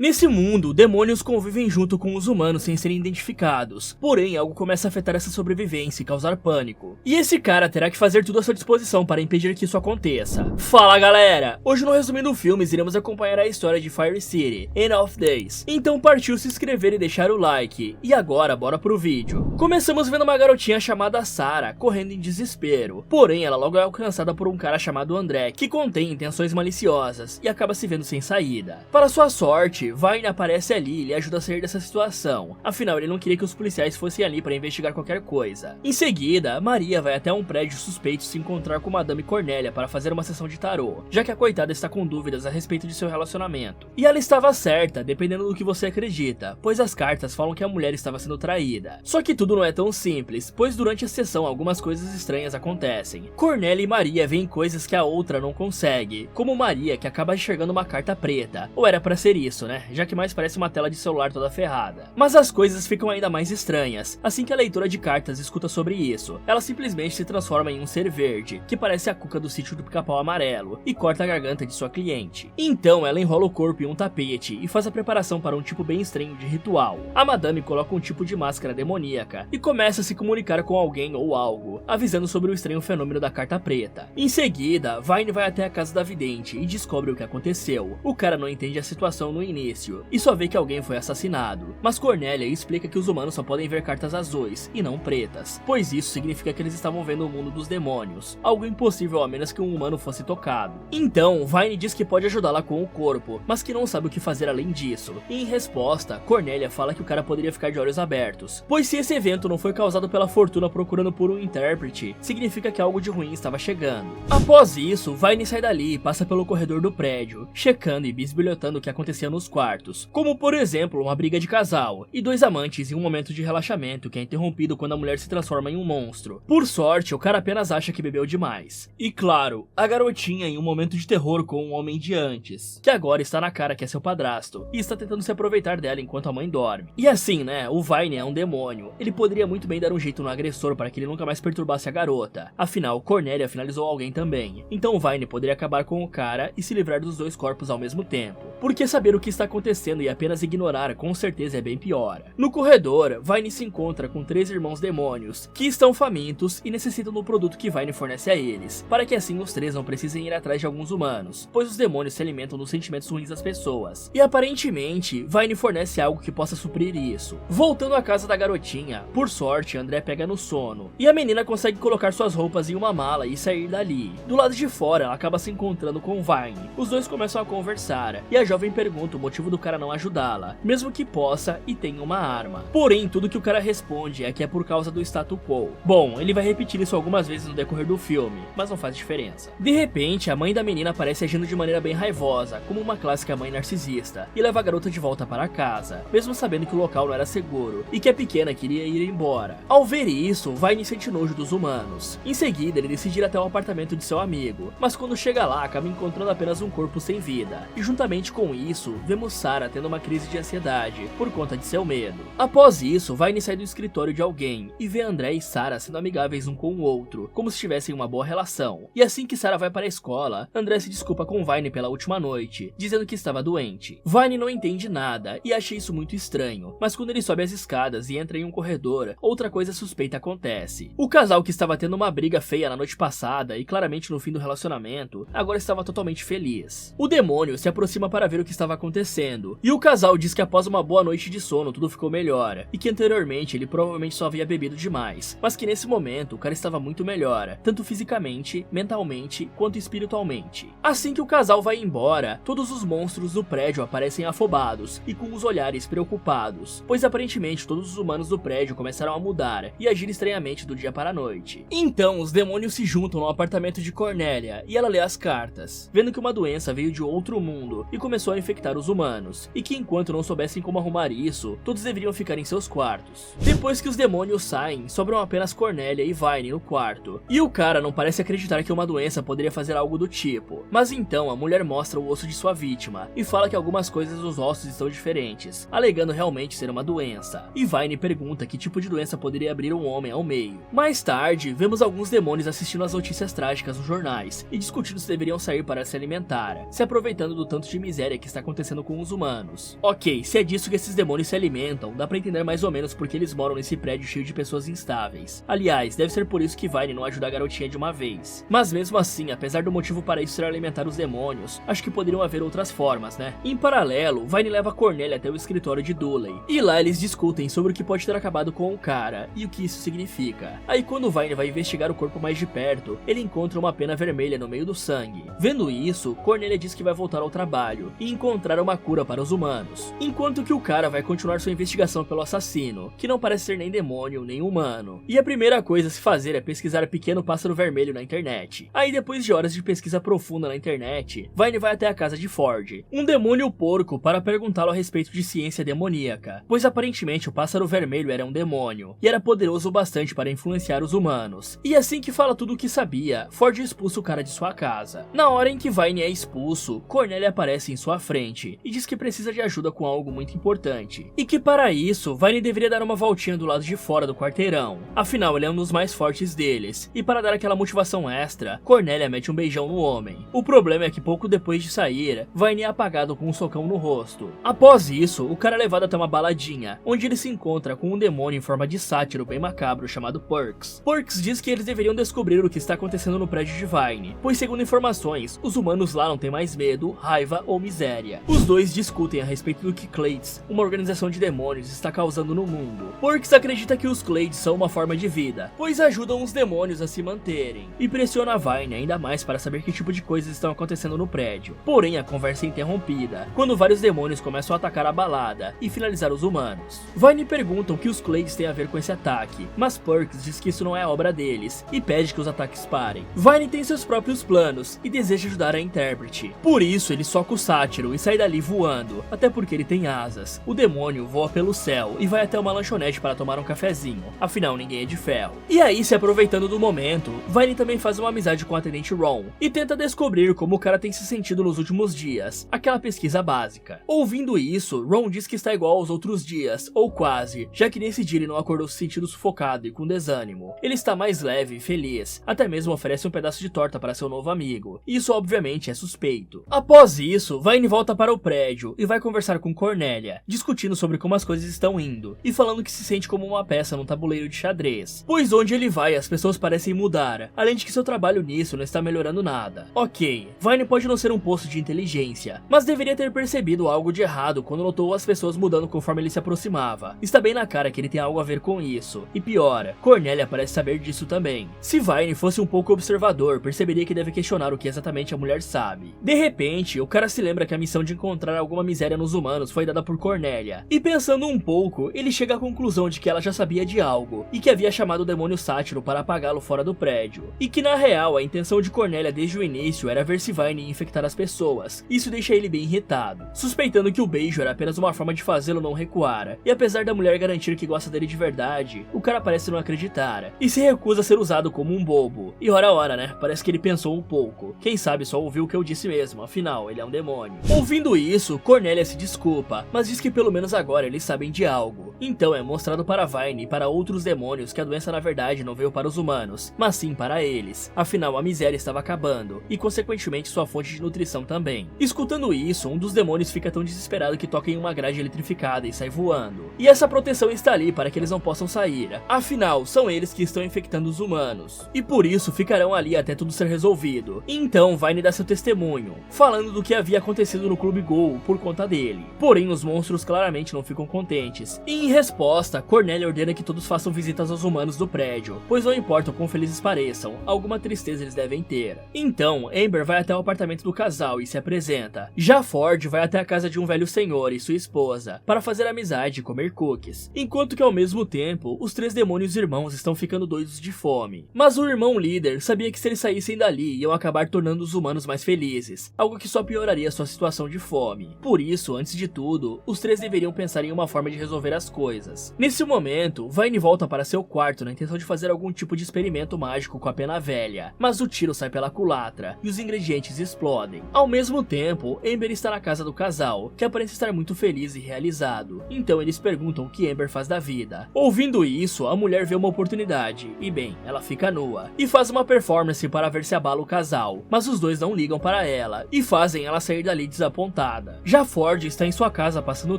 Nesse mundo, demônios convivem junto com os humanos sem serem identificados, porém algo começa a afetar essa sobrevivência e causar pânico. E esse cara terá que fazer tudo à sua disposição para impedir que isso aconteça. Fala galera! Hoje no Resumindo Filmes iremos acompanhar a história de Fire City, End of Days. Então partiu se inscrever e deixar o like. E agora bora pro vídeo. Começamos vendo uma garotinha chamada Sarah correndo em desespero, porém ela logo é alcançada por um cara chamado André, que contém intenções maliciosas e acaba se vendo sem saída. Para sua sorte, Vine aparece ali e lhe ajuda a sair dessa situação, afinal ele não queria que os policiais fossem ali para investigar qualquer coisa. Em seguida, Maria vai até um prédio suspeito se encontrar com Madame Cornélia para fazer uma sessão de tarô, já que a coitada está com dúvidas a respeito de seu relacionamento. E ela estava certa, dependendo do que você acredita, pois as cartas falam que a mulher estava sendo traída. Só que tudo não é tão simples, pois durante a sessão algumas coisas estranhas acontecem. Cornélia e Maria veem coisas que a outra não consegue, como Maria que acaba enxergando uma carta preta, ou era para ser isso, né? Já que mais parece uma tela de celular toda ferrada. Mas as coisas ficam ainda mais estranhas, assim que a leitora de cartas escuta sobre isso. Ela simplesmente se transforma em um ser verde, que parece a Cuca do sítio do Pica-Pau Amarelo, e corta a garganta de sua cliente. Então ela enrola o corpo em um tapete e faz a preparação para um tipo bem estranho de ritual. A madame coloca um tipo de máscara demoníaca e começa a se comunicar com alguém ou algo, avisando sobre o estranho fenômeno da carta preta. Em seguida, Vine vai até a casa da vidente e descobre o que aconteceu. O cara não entende a situação no início e só vê que alguém foi assassinado, mas Cornélia explica que os humanos só podem ver cartas azuis e não pretas, pois isso significa que eles estavam vendo o mundo dos demônios, algo impossível a menos que um humano fosse tocado. Então, Vine diz que pode ajudá-la com o corpo, mas que não sabe o que fazer além disso, e em resposta, Cornélia fala que o cara poderia ficar de olhos abertos, pois se esse evento não foi causado pela fortuna procurando por um intérprete, significa que algo de ruim estava chegando. Após isso, Vine sai dali e passa pelo corredor do prédio, checando e bisbilhotando o que acontecia nos quartos, como por exemplo uma briga de casal, e dois amantes em um momento de relaxamento que é interrompido quando a mulher se transforma em um monstro. Por sorte, o cara apenas acha que bebeu demais. E claro, a garotinha em um momento de terror com um homem de antes, que agora está na cara que é seu padrasto, e está tentando se aproveitar dela enquanto a mãe dorme. E assim, né, o Vine é um demônio, ele poderia muito bem dar um jeito no agressor para que ele nunca mais perturbasse a garota, afinal, Cornélia finalizou alguém também, então o Vine poderia acabar com o cara e se livrar dos dois corpos ao mesmo tempo, porque saber o que está acontecendo e apenas ignorar com certeza é bem pior. No corredor, Vine se encontra com 3 irmãos demônios, que estão famintos e necessitam do produto que Vine fornece a eles, para que assim os 3 não precisem ir atrás de alguns humanos, pois os demônios se alimentam dos sentimentos ruins das pessoas, e aparentemente, Vine fornece algo que possa suprir isso. Voltando à casa da garotinha, por sorte, André pega no sono, e a menina consegue colocar suas roupas em uma mala e sair dali. Do lado de fora, ela acaba se encontrando com Vine, os dois começam a conversar, e a jovem pergunta o motivo do cara não ajudá-la, mesmo que possa e tenha uma arma. Porém, tudo que o cara responde é que é por causa do status quo. Bom, ele vai repetir isso algumas vezes no decorrer do filme, mas não faz diferença. De repente, a mãe da menina aparece agindo de maneira bem raivosa, como uma clássica mãe narcisista, e leva a garota de volta para casa, mesmo sabendo que o local não era seguro, e que a pequena queria ir embora. Ao ver isso, Vine sente nojo dos humanos. Em seguida, ele decide ir até o apartamento de seu amigo, mas quando chega lá, acaba encontrando apenas um corpo sem vida, e juntamente com isso, vemos Sarah tendo uma crise de ansiedade, por conta de seu medo. Após isso, Vine sai do escritório de alguém, e vê André e Sarah sendo amigáveis um com o outro, como se tivessem uma boa relação. E assim que Sarah vai para a escola, André se desculpa com Vine pela última noite, dizendo que estava doente. Vine não entende nada, e acha isso muito estranho, mas quando ele sobe as escadas e entra em um corredor, outra coisa suspeita acontece. O casal que estava tendo uma briga feia na noite passada, e claramente no fim do relacionamento, agora estava totalmente feliz. O demônio se aproxima para ver o que estava acontecendo, e o casal diz que após uma boa noite de sono tudo ficou melhor, e que anteriormente ele provavelmente só havia bebido demais, mas que nesse momento o cara estava muito melhor, tanto fisicamente, mentalmente, quanto espiritualmente. Assim que o casal vai embora, todos os monstros do prédio aparecem afobados, e com os olhares preocupados, pois aparentemente todos os humanos do prédio começaram a mudar, e agir estranhamente do dia para a noite. Então, os demônios se juntam no apartamento de Cornélia, e ela lê as cartas, vendo que uma doença veio de outro mundo, e começou a infectar os humanos, e que enquanto não soubessem como arrumar isso, todos deveriam ficar em seus quartos. Depois que os demônios saem, sobram apenas Cornélia e Vine no quarto, e o cara não parece acreditar que uma doença poderia fazer algo do tipo, mas então a mulher mostra o osso de sua vítima, e fala que algumas coisas dos ossos estão diferentes, alegando realmente ser uma doença, e Vine pergunta que tipo de doença poderia abrir um homem ao meio. Mais tarde, vemos alguns demônios assistindo às notícias trágicas nos jornais, e discutindo se deveriam sair para se alimentar, se aproveitando do tanto de miséria que está acontecendo com com os humanos. Ok, se é disso que esses demônios se alimentam, dá pra entender mais ou menos porque eles moram nesse prédio cheio de pessoas instáveis. Aliás, deve ser por isso que Vine não ajuda a garotinha de uma vez. Mas mesmo assim, apesar do motivo para isso ser alimentar os demônios, acho que poderiam haver outras formas, né? Em paralelo, Vine leva Cornélia até o escritório de Dooley, e lá eles discutem sobre o que pode ter acabado com o cara, e o que isso significa. Aí quando Vine vai investigar o corpo mais de perto, ele encontra uma pena vermelha no meio do sangue. Vendo isso, Cornélia diz que vai voltar ao trabalho, e encontrar uma cura para os humanos. Enquanto que o cara vai continuar sua investigação pelo assassino, que não parece ser nem demônio, nem humano. E a primeira coisa a se fazer é pesquisar Pequeno Pássaro Vermelho na internet. Aí depois de horas de pesquisa profunda na internet, Vine vai até a casa de Ford, um demônio porco, para perguntá-lo a respeito de ciência demoníaca, pois aparentemente o pássaro vermelho era um demônio, e era poderoso o bastante para influenciar os humanos. E assim que fala tudo o que sabia, Ford expulsa o cara de sua casa. Na hora em que Vine é expulso, Cornélia aparece em sua frente, e diz que precisa de ajuda com algo muito importante, e que para isso, Vine deveria dar uma voltinha do lado de fora do quarteirão, afinal ele é um dos mais fortes deles, e para dar aquela motivação extra, Cornélia mete um beijão no homem. O problema é que pouco depois de sair, Vine é apagado com um socão no rosto. Após isso, o cara é levado até uma baladinha, onde ele se encontra com um demônio em forma de sátiro bem macabro chamado Perks. Perks diz que eles deveriam descobrir o que está acontecendo no prédio de Vine, pois segundo informações, os humanos lá não têm mais medo, raiva ou miséria. Os dois discutem a respeito do que Clades, uma organização de demônios, está causando no mundo. Perks acredita que os Clades são uma forma de vida, pois ajudam os demônios a se manterem, e pressiona a Vine ainda mais para saber que tipo de coisas estão acontecendo no prédio. Porém, a conversa é interrompida, quando vários demônios começam a atacar a balada e finalizar os humanos. Vine pergunta o que os Clades têm a ver com esse ataque, mas Perks diz que isso não é obra deles, e pede que os ataques parem. Vine tem seus próprios planos, e deseja ajudar a intérprete. Por isso, ele soca o sátiro e sai dali voando, até porque ele tem asas. O demônio voa pelo céu e vai até uma lanchonete para tomar um cafezinho, afinal ninguém é de ferro. E aí, se aproveitando do momento, Vine também faz uma amizade com o atendente Ron, e tenta descobrir como o cara tem se sentido nos últimos dias, aquela pesquisa básica. Ouvindo isso, Ron diz que está igual aos outros dias, ou quase, já que nesse dia ele não acordou se sentindo sufocado e com desânimo. Ele está mais leve e feliz, até mesmo oferece um pedaço de torta para seu novo amigo. Isso obviamente é suspeito. Após isso, Vine volta para o prédio e vai conversar com Cornélia, discutindo sobre como as coisas estão indo, e falando que se sente como uma peça num tabuleiro de xadrez, pois onde ele vai as pessoas parecem mudar, além de que seu trabalho nisso não está melhorando nada. Ok, Vine pode não ser um poço de inteligência, mas deveria ter percebido algo de errado quando notou as pessoas mudando conforme ele se aproximava. Está bem na cara que ele tem algo a ver com isso, e pior, Cornélia parece saber disso também. Se Vine fosse um pouco observador, perceberia que deve questionar o que exatamente a mulher sabe. De repente, o cara se lembra que a missão de encontrar alguma miséria nos humanos foi dada por Cornélia, e pensando um pouco, ele chega à conclusão de que ela já sabia de algo, e que havia chamado o demônio sátiro para apagá-lo fora do prédio, e que na real a intenção de Cornélia desde o início era ver se Vine ia infectar as pessoas. Isso deixa ele bem irritado, suspeitando que o beijo era apenas uma forma de fazê-lo não recuar, e apesar da mulher garantir que gosta dele de verdade, o cara parece não acreditar, e se recusa a ser usado como um bobo. E ora, né, parece que ele pensou um pouco, quem sabe só ouviu o que eu disse mesmo, afinal, ele é um demônio. Ouvindo isso, Cornélia se desculpa, mas diz que pelo menos agora eles sabem de algo. Então é mostrado para Vine e para outros demônios que a doença na verdade não veio para os humanos, mas sim para eles, afinal a miséria estava acabando, e consequentemente sua fonte de nutrição também. Escutando isso, um dos demônios fica tão desesperado que toca em uma grade eletrificada e sai voando. E essa proteção está ali para que eles não possam sair, afinal são eles que estão infectando os humanos, e por isso ficarão ali até tudo ser resolvido. Então Vine dá seu testemunho, falando do que havia acontecido no Clube Ghoul por conta dele. Porém os monstros claramente não ficam contentes, e em resposta, Cornélia ordena que todos façam visitas aos humanos do prédio, pois não importa o quão felizes pareçam, alguma tristeza eles devem ter. Então, Amber vai até o apartamento do casal e se apresenta. Já Ford vai até a casa de um velho senhor e sua esposa, para fazer amizade e comer cookies, enquanto que ao mesmo tempo, os três demônios irmãos estão ficando doidos de fome. Mas o irmão líder sabia que se eles saíssem dali, iam acabar tornando os humanos mais felizes, algo que só pioraria sua situação de fome. Por isso, antes de tudo, os três deveriam pensar em uma forma de resolver as coisas. Nesse momento, Vine volta para seu quarto na intenção de fazer algum tipo de experimento mágico com a pena velha, mas o tiro sai pela culatra e os ingredientes explodem. Ao mesmo tempo, Amber está na casa do casal, que aparece estar muito feliz e realizado. Então eles perguntam o que Amber faz da vida. Ouvindo isso, a mulher vê uma oportunidade, e bem, ela fica nua, e faz uma performance para ver se abala o casal, mas os dois não ligam para ela, e fazem ela sair dali desapontada. nada. Já Ford está em sua casa passando o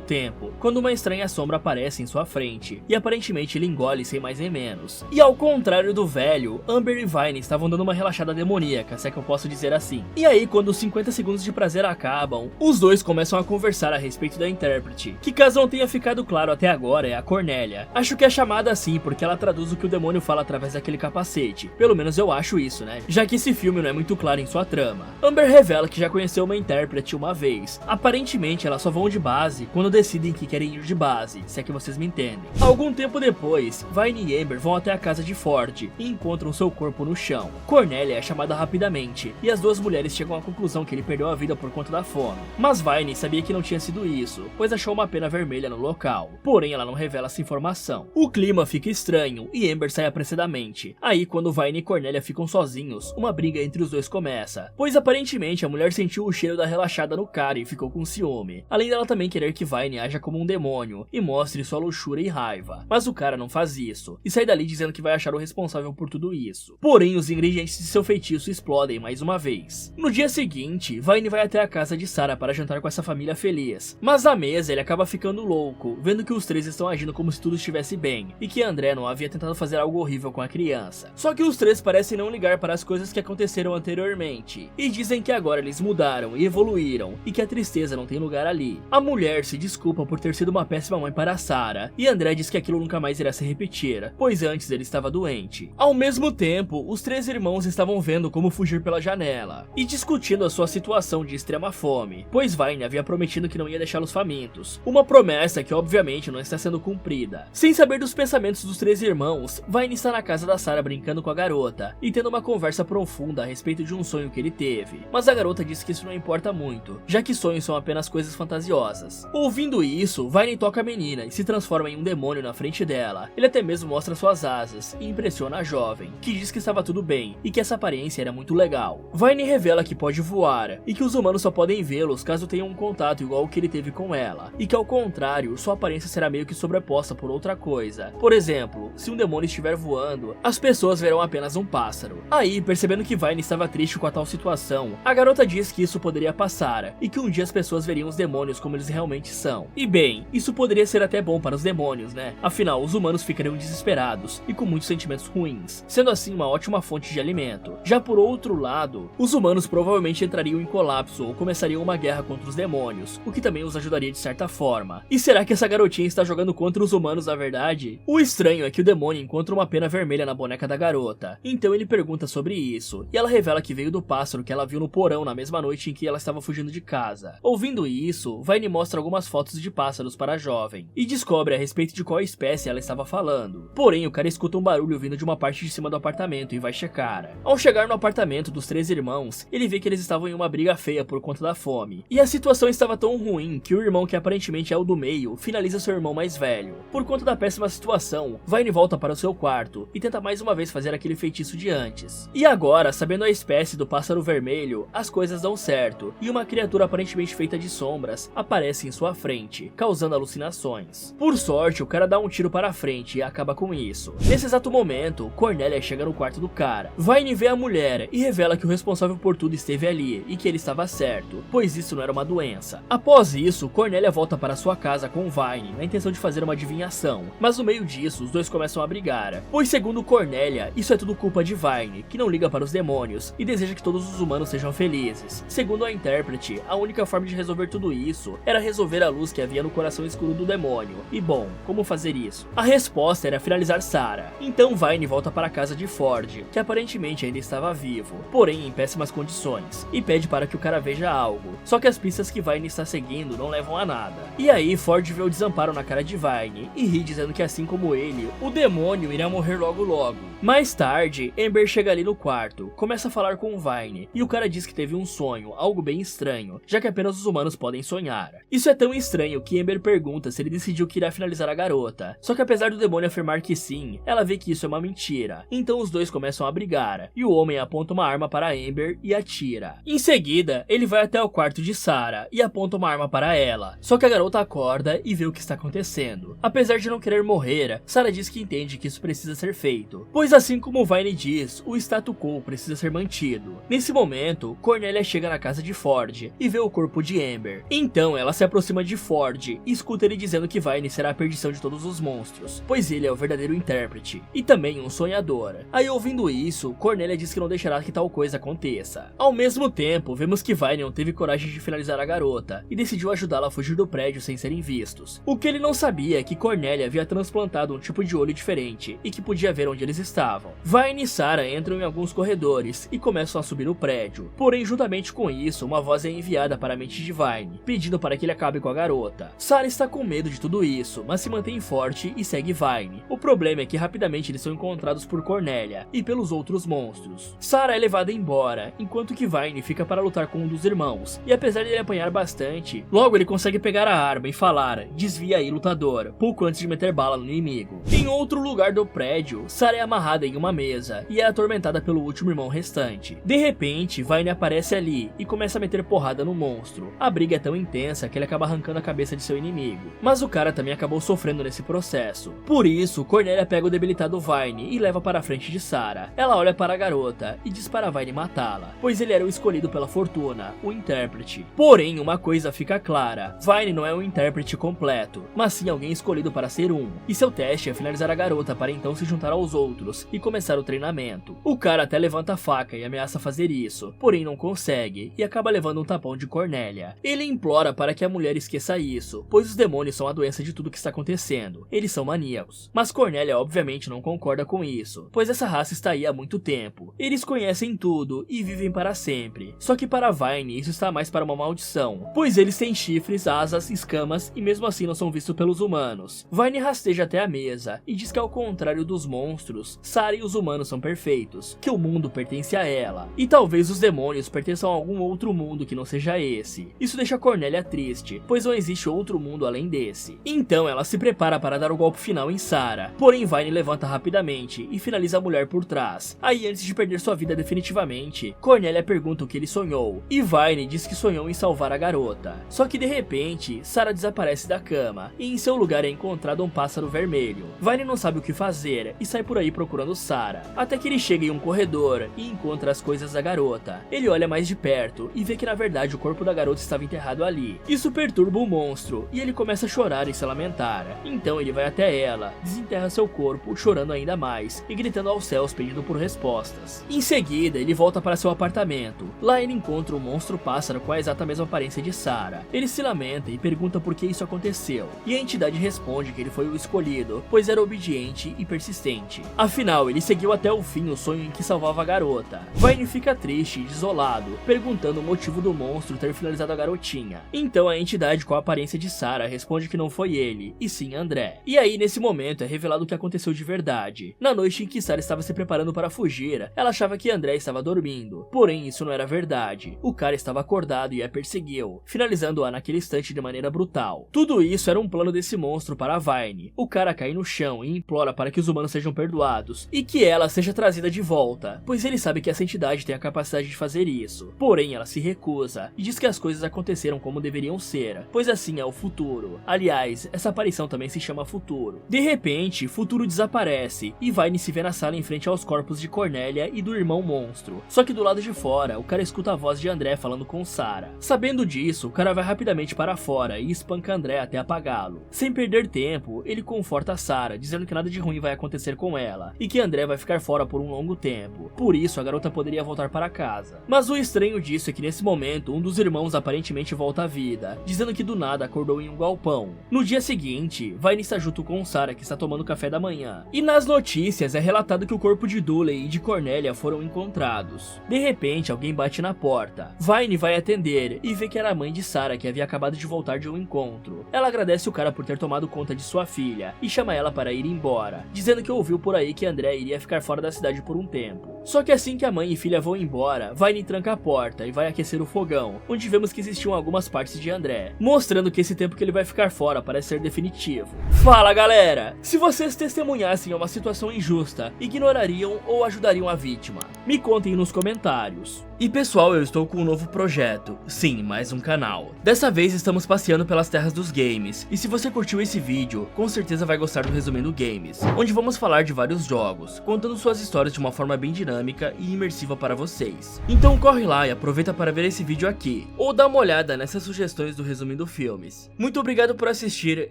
tempo, quando uma estranha sombra aparece em sua frente, e aparentemente ele engole sem mais nem menos. E ao contrário do velho, Amber e Vine estavam dando uma relaxada demoníaca, se é que eu posso dizer assim. E aí, quando os 50 segundos de prazer acabam, os dois começam a conversar a respeito da intérprete, que caso não tenha ficado claro até agora é a Cornélia. Acho que é chamada assim porque ela traduz o que o demônio fala através daquele capacete, pelo menos eu acho isso, né? Já que esse filme não é muito claro em sua trama. Amber revela que já conheceu uma intérprete uma vez. Aparentemente elas só vão de base quando decidem que querem ir de base, se é que vocês me entendem. Algum tempo depois, Vine e Amber vão até a casa de Ford e encontram seu corpo no chão. Cornélia é chamada rapidamente, e as duas mulheres chegam à conclusão que ele perdeu a vida por conta da fome. Mas Vine sabia que não tinha sido isso, pois achou uma pena vermelha no local. Porém, ela não revela essa informação. O clima fica estranho e Amber sai apressadamente. Aí, quando Vine e Cornélia ficam sozinhos, uma briga entre os dois começa, pois aparentemente a mulher sentiu o cheiro da relaxada no cara e ficou com ciúme, além dela também querer que Vine haja como um demônio e mostre sua luxúria e raiva. Mas o cara não faz isso, e sai dali dizendo que vai achar o responsável por tudo isso. Porém, os ingredientes de seu feitiço explodem mais uma vez. No dia seguinte, Vine vai até a casa de Sarah para jantar com essa família feliz, mas à mesa ele acaba ficando louco, vendo que os três estão agindo como se tudo estivesse bem, e que André não havia tentado fazer algo horrível com a criança. Só que os três parecem não ligar para as coisas que aconteceram anteriormente, e dizem que agora eles mudaram e evoluíram, e que a tristeza não tem lugar ali. A mulher se desculpa por ter sido uma péssima mãe para Sarah, e André diz que aquilo nunca mais irá se repetir, pois antes ele estava doente. Ao mesmo tempo, os três irmãos estavam vendo como fugir pela janela, e discutindo a sua situação de extrema fome, pois Vine havia prometido que não ia deixá-los famintos, uma promessa que obviamente não está sendo cumprida. Sem saber dos pensamentos dos três irmãos, Vine está na casa da Sarah brincando com a garota, e tendo uma conversa profunda a respeito de um sonho que ele teve, mas a garota diz que isso não importa muito, já que sonhos são apenas coisas fantasiosas. Ouvindo isso, Vine toca a menina e se transforma em um demônio na frente dela. Ele até mesmo mostra suas asas e impressiona a jovem, que diz que estava tudo bem e que essa aparência era muito legal. Vine revela que pode voar e que os humanos só podem vê-los caso tenham um contato igual o que ele teve com ela, e que ao contrário, sua aparência será meio que sobreposta por outra coisa. Por exemplo, se um demônio estiver voando, as pessoas verão apenas um pássaro. Aí, percebendo que Vine estava triste com a tal situação, a garota diz que isso poderia passar e que um dia as pessoas veriam os demônios como eles realmente são. E bem, isso poderia ser até bom para os demônios, né? Afinal, os humanos ficariam desesperados e com muitos sentimentos ruins, sendo assim uma ótima fonte de alimento. Já por outro lado, os humanos provavelmente entrariam em colapso ou começariam uma guerra contra os demônios, o que também os ajudaria de certa forma. E será que essa garotinha está jogando contra os humanos na verdade? O estranho é que o demônio encontra uma pena vermelha na boneca da garota, então ele pergunta sobre isso, e ela revela que veio do pássaro que ela viu no porão na mesma noite em que ela estava fugindo de casa. Ouvindo isso, Vine mostra algumas fotos de pássaros para a jovem, e descobre a respeito de qual espécie ela estava falando. Porém, o cara escuta um barulho vindo de uma parte de cima do apartamento e vai checar. Ao chegar no apartamento dos três irmãos, ele vê que eles estavam em uma briga feia por conta da fome, e a situação estava tão ruim que o irmão que aparentemente é o do meio, finaliza seu irmão mais velho. Por conta da péssima situação, Vine volta para o seu quarto e tenta mais uma vez fazer aquele feitiço de antes. E agora, sabendo a espécie do pássaro vermelho, as coisas dão certo, e uma criatura aparentemente feita de sombras aparece em sua frente, causando alucinações. Por sorte, o cara dá um tiro para a frente e acaba com isso. Nesse exato momento, Cornélia chega no quarto do cara. Vine vê a mulher e revela que o responsável por tudo esteve ali e que ele estava certo, pois isso não era uma doença. Após isso, Cornélia volta para sua casa com Vine, na intenção de fazer uma adivinhação, mas no meio disso, os dois começam a brigar, pois segundo Cornélia, isso é tudo culpa de Vine, que não liga para os demônios e deseja que todos os humanos sejam felizes. Segundo a intérprete, a única forma de resolver tudo isso era resolver a luz que havia no coração escuro do demônio. E bom, como fazer isso? A resposta era finalizar Sarah. Então Vine volta para a casa de Ford, que aparentemente ainda estava vivo, porém em péssimas condições, e pede para que o cara veja algo. Só que as pistas que Vine está seguindo não levam a nada. E aí Ford vê o desamparo na cara de Vine e ri dizendo que assim como ele, o demônio irá morrer logo logo. Mais tarde, Amber chega ali no quarto, começa a falar com Vine, e o cara diz que teve um sonho, algo bem estranho, já que apenas os humanos podem sonhar. Isso é tão estranho que Amber pergunta se ele decidiu que irá finalizar a garota, só que apesar do demônio afirmar que sim, ela vê que isso é uma mentira. Então os dois começam a brigar, e o homem aponta uma arma para Amber e atira. Em seguida, ele vai até o quarto de Sarah e aponta uma arma para ela, só que a garota acorda e vê o que está acontecendo. Apesar de não querer morrer, Sarah diz que entende que isso precisa ser feito, pois assim como Vine diz, o status quo precisa ser mantido. Nesse momento, Cornélia chega na casa de Ford e vê o corpo corpo de Amber. Então ela se aproxima de Ford e escuta ele dizendo que Vine será a perdição de todos os monstros, pois ele é o verdadeiro intérprete e também um sonhador. Aí, ouvindo isso, Cornélia diz que não deixará que tal coisa aconteça. Ao mesmo tempo, vemos que Vine não teve coragem de finalizar a garota e decidiu ajudá-la a fugir do prédio sem serem vistos. O que ele não sabia é que Cornélia havia transplantado um tipo de olho diferente e que podia ver onde eles estavam. Vine e Sarah entram em alguns corredores e começam a subir o prédio, porém juntamente com isso, uma voz é enviada para a mente de Vine, pedindo para que ele acabe com a garota. Sarah está com medo de tudo isso, mas se mantém forte e segue Vine. O problema é que rapidamente eles são encontrados por Cornélia e pelos outros monstros. Sarah é levada embora, enquanto que Vine fica para lutar com um dos irmãos, e apesar de ele apanhar bastante, logo ele consegue pegar a arma e falar: "Desvia aí, lutador", pouco antes de meter bala no inimigo. Em outro lugar do prédio, Sarah é amarrada em uma mesa e é atormentada pelo último irmão restante. De repente, Vine aparece ali e começa a meter porrada no monstro. A briga é tão intensa que ele acaba arrancando a cabeça de seu inimigo, mas o cara também acabou sofrendo nesse processo. Por isso, Cornélia pega o debilitado Vine e leva para a frente de Sarah. Ela olha para a garota e diz para Vine matá-la, pois ele era o escolhido pela fortuna, o intérprete. Porém, uma coisa fica clara: Vine não é um intérprete completo, mas sim alguém escolhido para ser um, e seu teste é finalizar a garota para então se juntar aos outros e começar o treinamento. O cara até levanta a faca e ameaça fazer isso, porém não consegue e acaba levando um tapão de Cornélia. Ele implora para que a mulher esqueça isso, pois os demônios são a doença de tudo que está acontecendo, eles são maníacos. Mas Cornélia obviamente não concorda com isso, pois essa raça está aí há muito tempo. Eles conhecem tudo e vivem para sempre. Só que para Vine isso está mais para uma maldição, pois eles têm chifres, asas, escamas e mesmo assim não são vistos pelos humanos. Vine rasteja até a mesa e diz que ao contrário dos monstros, Sarah e os humanos são perfeitos, que o mundo pertence a ela, e talvez os demônios pertençam a algum outro mundo que não seja esse. Isso deixa Cornélia triste, pois não existe outro mundo além desse. Então ela se prepara para dar o golpe final em Sarah, porém Vine levanta rapidamente e finaliza a mulher por trás. Aí, antes de perder sua vida definitivamente, Cornélia pergunta o que ele sonhou, e Vine diz que sonhou em salvar a garota. Só que de repente, Sarah desaparece da cama, e em seu lugar é encontrado um pássaro vermelho. Vine não sabe o que fazer e sai por aí procurando Sarah, até que ele chega em um corredor e encontra as coisas da garota. Ele olha mais de perto e vê que na verdade o corpo da garota estava enterrado ali. Isso perturba o monstro e ele começa a chorar e se lamentar. Então ele vai até ela, desenterra seu corpo, chorando ainda mais e gritando aos céus pedindo por respostas. Em seguida, ele volta para seu apartamento. Lá ele encontra um monstro pássaro com a exata mesma aparência de Sarah. Ele se lamenta e pergunta por que isso aconteceu, e a entidade responde que ele foi o escolhido, pois era obediente e persistente. Afinal, ele seguiu até o fim o sonho em que salvava a garota. Vine fica triste e desolado, perguntando o motivo do monstro ter finalizado a garotinha. Então a entidade com a aparência de Sarah responde que não foi ele, e sim André. E aí nesse momento é revelado o que aconteceu de verdade. Na noite em que Sarah estava se preparando para fugir, ela achava que André estava dormindo, porém isso não era verdade. O cara estava acordado e a perseguiu, finalizando-a naquele instante de maneira brutal. Tudo isso era um plano desse monstro para Vine. O cara cai no chão e implora para que os humanos sejam perdoados e que ela seja trazida de volta, pois ele sabe que essa entidade tem a capacidade de fazer isso. Porém ela se recusa e diz que as coisas aconteceram como deveriam ser, pois assim é o futuro. Aliás, essa aparição também se chama Futuro. De repente, Futuro desaparece e Vine se vê na sala em frente aos corpos de Cornélia e do irmão monstro. Só que do lado de fora, o cara escuta a voz de André falando com Sarah. Sabendo disso, o cara vai rapidamente para fora e espanca André até apagá-lo. Sem perder tempo, ele conforta Sarah, dizendo que nada de ruim vai acontecer com ela e que André vai ficar fora por um longo tempo. Por isso, a garota poderia voltar para casa. Mas o estranho disso é que nesse momento, um dos irmãos aparentemente volta à vida, dizendo que do nada acordou em um galpão. No dia seguinte, Vine está junto com Sarah, que está tomando café da manhã. E nas notícias é relatado que o corpo de Dooley e de Cornélia foram encontrados. De repente, alguém bate na porta. Vine vai atender e vê que era a mãe de Sarah, que havia acabado de voltar de um encontro. Ela agradece o cara por ter tomado conta de sua filha e chama ela para ir embora, dizendo que ouviu por aí que André iria ficar fora da cidade por um tempo. Só que assim que a mãe e filha vão embora, Vine tranca a porta e vai aquecer o fogão, onde vemos que existiam algumas partes de André, mostrando que esse tempo que ele vai ficar fora parece ser definitivo. Fala galera! Se vocês testemunhassem uma situação injusta, ignorariam ou ajudariam a vítima? Me contem nos comentários. E pessoal, eu estou com um novo projeto, sim, mais um canal. Dessa vez estamos passeando pelas terras dos games, e se você curtiu esse vídeo, com certeza vai gostar do Resumindo Games, onde vamos falar de vários jogos, contando suas histórias de uma forma bem dinâmica e imersiva para vocês. Então corre lá e aproveita para ver esse vídeo aqui, ou dá uma olhada nessas sugestões do Resumindo Filmes. Muito obrigado por assistir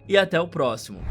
e até o próximo.